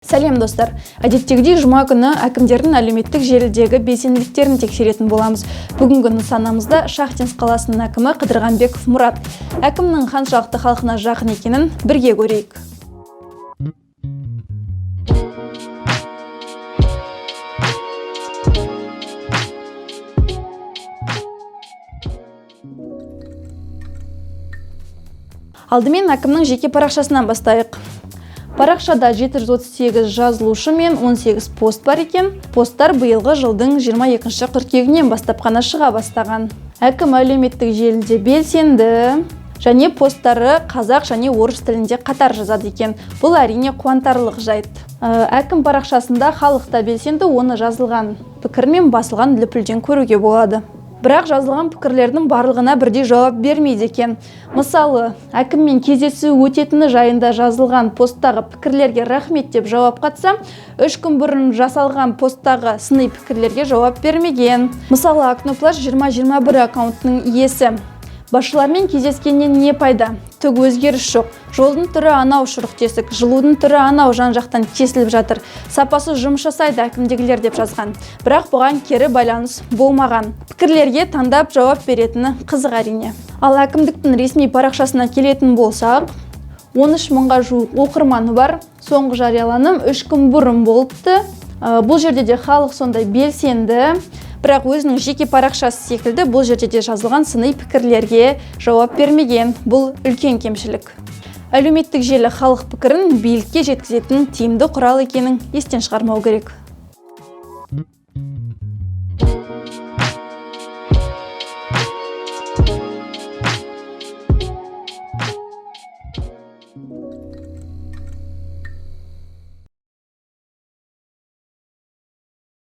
Сәлем достар. Әдеттегідей жұма күні әкімдердің әлеуметтік желідегі белсенділіктерін тексеретін боламыз. Бүгінгі нысанамызда Шахтинск қаласының әкімі Қыдырғанбеков Мұрат. Әкімнің қаншалықты халқына жақын екенін бірге көрейік. Алдымен әкімнің жеке парақшасынан бастайық. Парақшада 738 жазылушы мен 18 пост бар екен. Посттар биылғы жылдың 22 қыркүйегінен бастап қана шыға бастаған. Әкім әлеуметтік желіде белсенді және посттары қазақ және орыс тілінде қатар жазады екен. Бұл әрине қуантарлық жайт. Әкім парақшасында халықта белсенді, оны жазылған пікір мен басылған лүпілден көруге болады. Бірақ жазылған пікірлердің барлығына бірдей жауап бермейді екен. Мысалы, әкіммен кездесу өтетіні жайында жазылған посттағы пікірлерге рахмет деп жауап қатса, 3 күн бұрын жасалған посттағы сыни пікірлерге жауап бермеген. Мысалы, Акноплаш 2021 аккаунтының иесі. Басшылармен кездескеннен не пайда? Түк өзгеріс жоқ. Жолдың түрі анау шұрық тесік, жылудың түрі анау жан-жақтан кесіліп жатыр. Сапасы жұмыс жасайды әкімдегілер деп жазған. Бірақ бұған кері байланыс болмаған. Пікірлерге таңдап жауап беретіні қызық әрине. Ал әкімдіктің ресми парақшасына келетін болсақ, 13 мыңға жуық оқырманы бар. Соңғы жарияланым 3 күн бұрын болыпты. Бұл жерде де халық сондай белсенді. Бірақ өзінің жеке парақшасы секілді бұл жерде де жазылған сыни пікірлерге жауап бермеген. Бұл үлкен кемшілік. Әлеуметтік желі халық пікірін билікке жеткізетін тиімді құрал екенін естен шығармау керек.